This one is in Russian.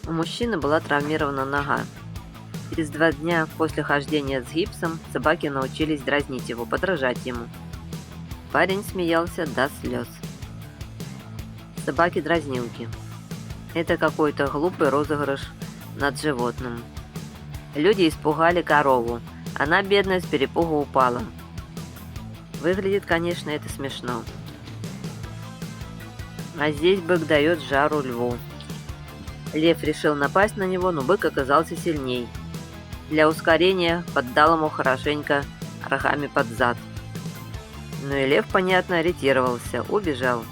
У мужчины была травмирована нога. Через 2 дня после хождения с гипсом собаки научились дразнить его, подражать ему. Парень смеялся до слез. Собаки-дразнилки. Это какой-то глупый розыгрыш над животным. Люди испугали корову. Она, бедная, с перепугу упала. Выглядит, конечно, это смешно. А здесь бык дает жару льву. Лев решил напасть на него, но бык оказался сильней. Для ускорения поддал ему хорошенько рогами под зад. Ну и лев, понятно, ретировался, убежал.